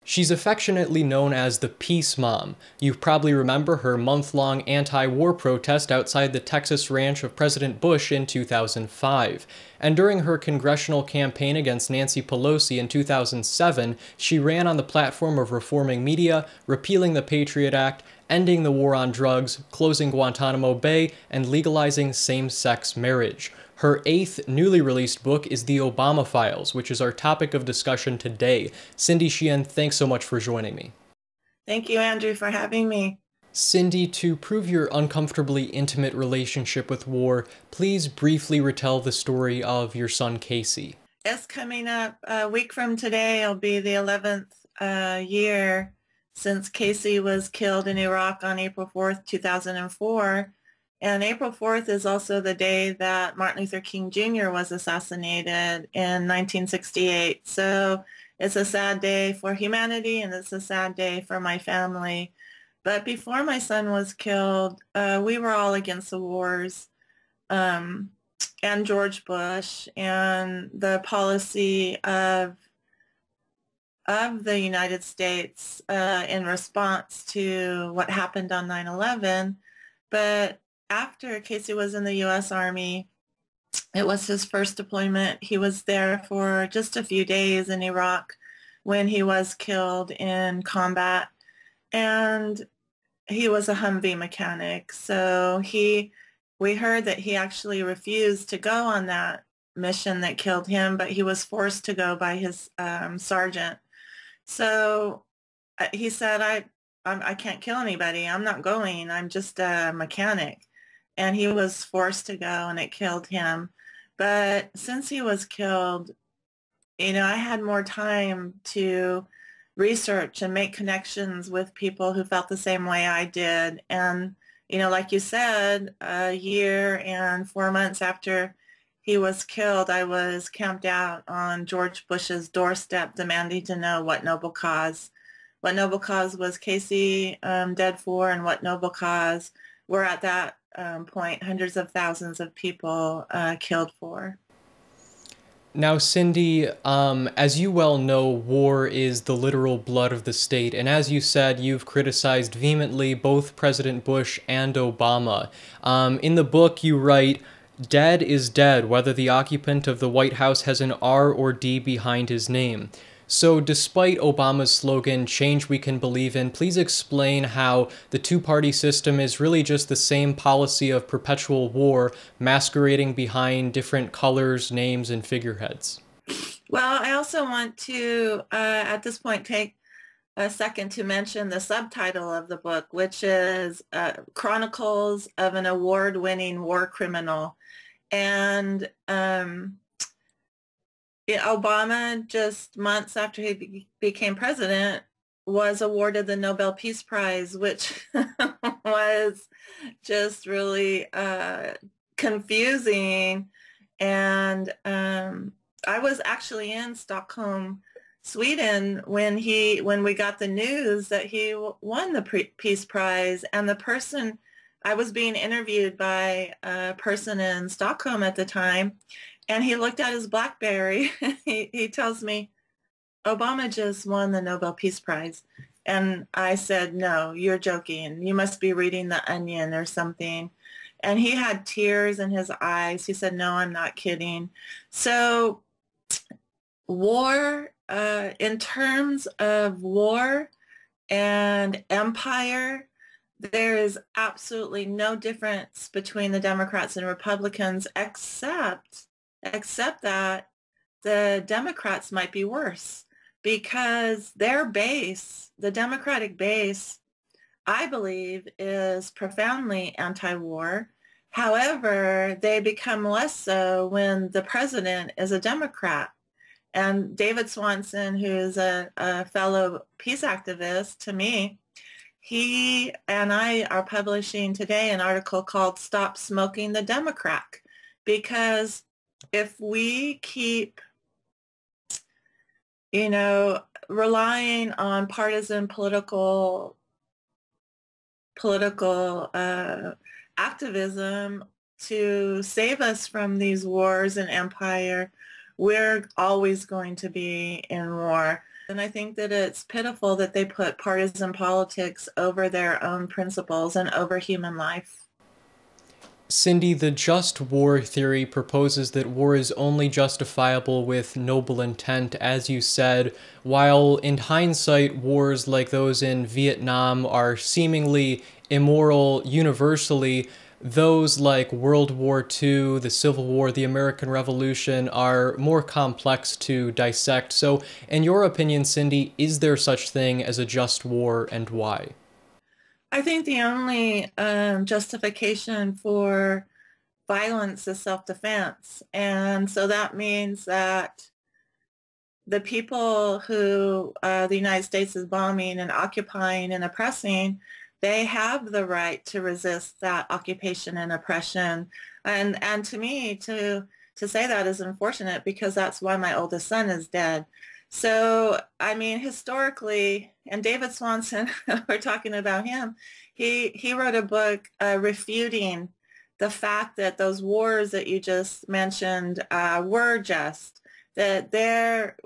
She's affectionately known as the Peace Mom. You probably remember her month-long anti-war protest outside the Texas ranch of President Bush in 2005. And during her congressional campaign against Nancy Pelosi in 2007, she ran on the platform of reforming media, repealing the Patriot Act, ending the war on drugs, closing Guantanamo Bay, and legalizing same-sex marriage. Her 8th newly released book is The Obama Files, which is our topic of discussion today. Cindy Sheehan, thanks so much for joining me. Thank you, Andrew, for having me. Cindy, to prove your uncomfortably intimate relationship with war, please briefly retell the story of your son Casey. It's coming up a week from today. It'll be the 11th year since Casey was killed in Iraq on April 4th, 2004. And April 4th is also the day that Martin Luther King Jr. was assassinated in 1968. So it's a sad day for humanity, and it's a sad day for my family. But before my son was killed, we were all against the wars and George Bush and the policy of the United States in response to what happened on 9/11. But after Casey was in the U.S. Army, it was his first deployment. He was there for just a few days in Iraq when he was killed in combat. And he was a Humvee mechanic. So we heard that he actually refused to go on that mission that killed him, but he was forced to go by his sergeant. So he said, I can't kill anybody. I'm not going. I'm just a mechanic. And he was forced to go, and it killed him. But since he was killed, I had more time to research and make connections with people who felt the same way I did. And, like you said, a year and 4 months after he was killed, I was camped out on George Bush's doorstep demanding to know what noble cause was Casey dead for, and what noble cause were at that point hundreds of thousands of people killed for. Now, Cindy, as you well know, war is the literal blood of the state, and as you said, you've criticized vehemently both President Bush and Obama. In the book, you write, "Dead is dead, whether the occupant of the White House has an R or D behind his name." So despite Obama's slogan, "Change we can believe in," please explain how the two-party system is really just the same policy of perpetual war masquerading behind different colors, names, and figureheads. Well, I also want to, at this point, take a second to mention the subtitle of the book, which is Chronicles of an Award-Winning War Criminal. And Obama, just months after he became president, was awarded the Nobel Peace Prize, which was just really confusing. And I was actually in Stockholm, Sweden, when we got the news that he won the Peace Prize. And I was being interviewed by a person in Stockholm at the time, and he looked at his BlackBerry. He tells me, "Obama just won the Nobel Peace Prize." And I said, "No, you're joking. You must be reading The Onion or something." And he had tears in his eyes. He said, "No, I'm not kidding." So war, in terms of war and empire, there is absolutely no difference between the Democrats and Republicans, except that the Democrats might be worse, because their base, the Democratic base, I believe, is profoundly anti-war. However, they become less so when the president is a Democrat. And David Swanson, who's a fellow peace activist to me, he and I are publishing today an article called "Stop Smoking the Democrat," because if we keep, relying on partisan political activism to save us from these wars and empire, we're always going to be in war. And I think that it's pitiful that they put partisan politics over their own principles and over human life. Cindy, the just war theory proposes that war is only justifiable with noble intent, as you said, while in hindsight, wars like those in Vietnam are seemingly immoral universally. Those like World War II, the Civil War, the American Revolution are more complex to dissect. So, in your opinion, Cindy, is there such thing as a just war, and why? I think the only justification for violence is self-defense. And so that means that the people who the United States is bombing and occupying and oppressing, they have the right to resist that occupation and oppression. And to me, to say that is unfortunate because that's why my oldest son is dead. So, I mean, historically, and David Swanson, we're talking about him, he wrote a book refuting the fact that those wars that you just mentioned were just, that they're,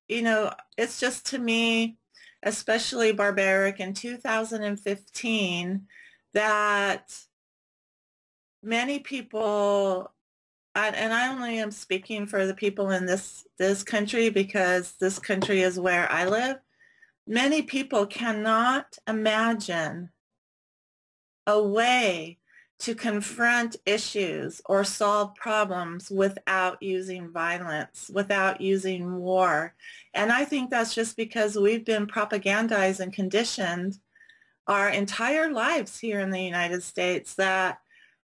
it's just to me, especially barbaric in 2015, that many people, and I only am speaking for the people in this country because this country is where I live, many people cannot imagine a way to confront issues or solve problems without using violence, without using war. And I think that's just because we've been propagandized and conditioned our entire lives here in the United States that,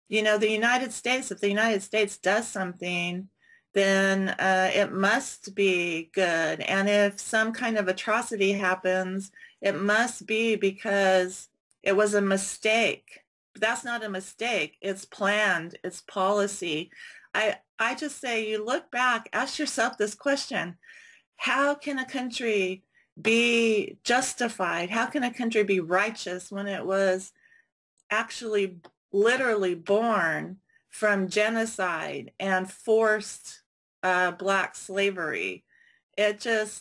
the United States, if the United States does something, then it must be good. And if some kind of atrocity happens, it must be because it was a mistake. But that's not a mistake. It's planned. It's policy. I just say you look back, ask yourself this question. How can a country be justified? How can a country be righteous when it was actually literally born from genocide and forced black slavery? It's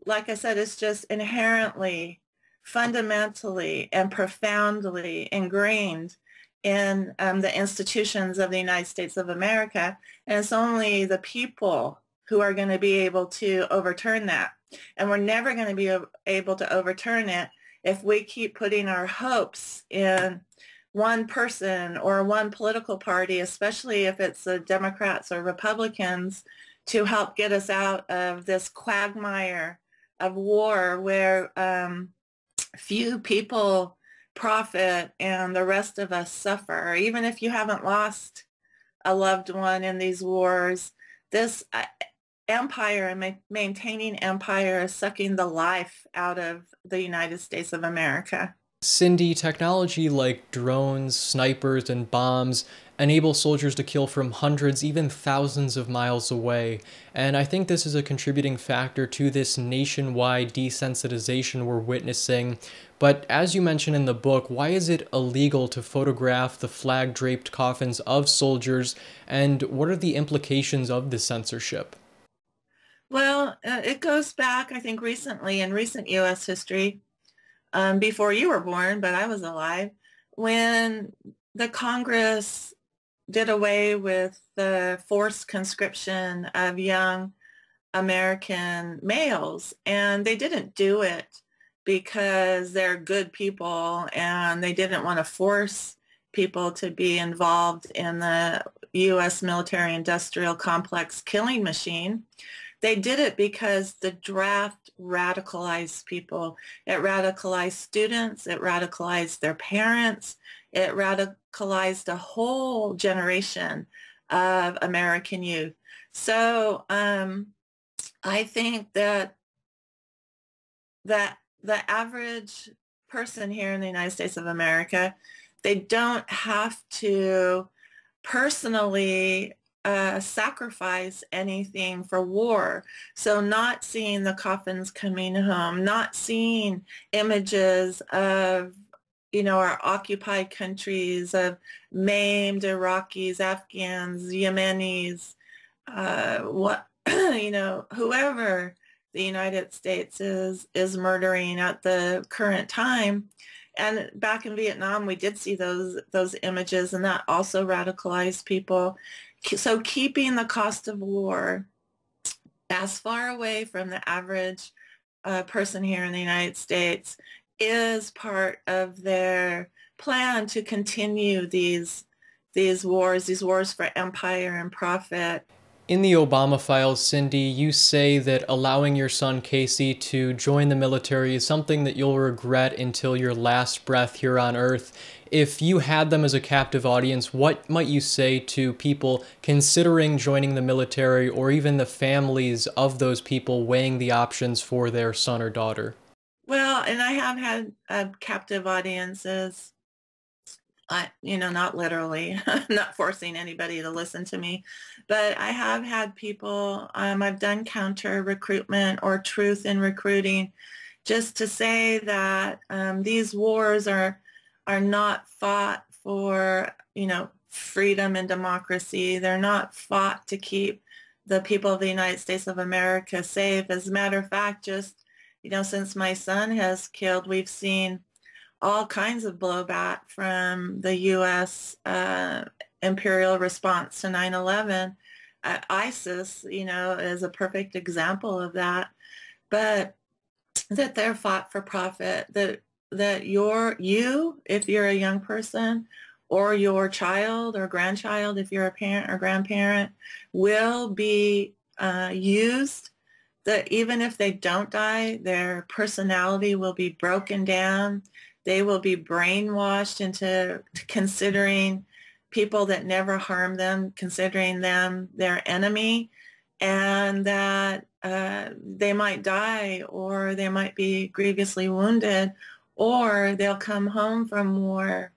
like I said, it's just inherently, fundamentally, and profoundly ingrained in the institutions of the United States of America. And it's only the people who are going to be able to overturn that. And we're never going to be able to overturn it if we keep putting our hopes in one person or one political party, especially if it's the Democrats or Republicans, to help get us out of this quagmire of war where few people profit and the rest of us suffer. Even if you haven't lost a loved one in these wars, this empire and maintaining empire is sucking the life out of the United States of America. Cindy, technology like drones, snipers, and bombs enable soldiers to kill from hundreds, even thousands of miles away, and I think this is a contributing factor to this nationwide desensitization we're witnessing. But as you mentioned in the book, why is it illegal to photograph the flag-draped coffins of soldiers, and what are the implications of this censorship? Well, it goes back, I think, recently in recent U.S. history, before you were born, but I was alive, when the Congress did away with the forced conscription of young American males. And they didn't do it because they're good people and they didn't want to force people to be involved in the U.S. military-industrial complex killing machine. They did it because the draft radicalized people. It radicalized students. It radicalized their parents. It radicalized a whole generation of American youth. So I think that the average person here in the United States of America, they don't have to personally sacrifice anything for war. So not seeing the coffins coming home, not seeing images of, our occupied countries, of maimed Iraqis, Afghans, Yemenis, whoever the United States is murdering at the current time. And back in Vietnam, we did see those images, and that also radicalized people. So keeping the cost of war as far away from the average person here in the United States is part of their plan to continue these wars for empire and profit. In the Obama files, Cindy, you say that allowing your son Casey to join the military is something that you'll regret until your last breath here on Earth. If you had them as a captive audience, what might you say to people considering joining the military, or even the families of those people weighing the options for their son or daughter? Well, and I have had captive audiences. Not literally, not forcing anybody to listen to me, but I have had people, I've done counter recruitment or truth in recruiting, just to say that these wars are not fought for, freedom and democracy. They're not fought to keep the people of the United States of America safe. As a matter of fact, just, since my son has killed, we've seen all kinds of blowback from the U.S. Imperial response to 9/11. ISIS, is a perfect example of that. But that they're fought for profit, that you, if you're a young person, or your child or grandchild, if you're a parent or grandparent, will be used. That even if they don't die, their personality will be broken down. They will be brainwashed into considering people that never harm them, considering them their enemy, and that they might die, or they might be grievously wounded, or they'll come home from war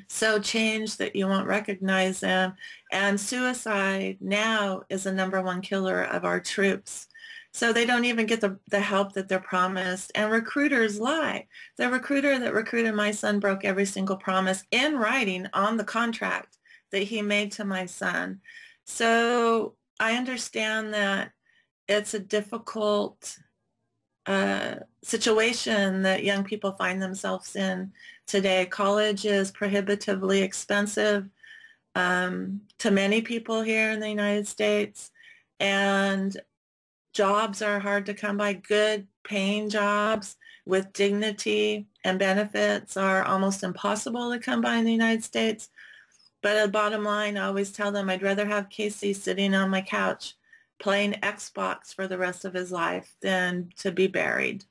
so changed that you won't recognize them. And suicide now is the #1 killer of our troops. So they don't even get the help that they're promised. And recruiters lie. The recruiter that recruited my son broke every single promise in writing on the contract that he made to my son. So I understand that it's a difficult situation that young people find themselves in today. College is prohibitively expensive to many people here in the United States, and jobs are hard to come by. Good paying jobs with dignity and benefits are almost impossible to come by in the United States. But at the bottom line, I always tell them I'd rather have Casey sitting on my couch playing Xbox for the rest of his life than to be buried.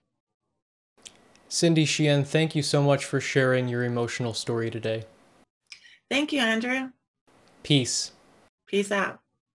Cindy Sheehan, thank you so much for sharing your emotional story today. Thank you, Andrew. Peace. Peace out.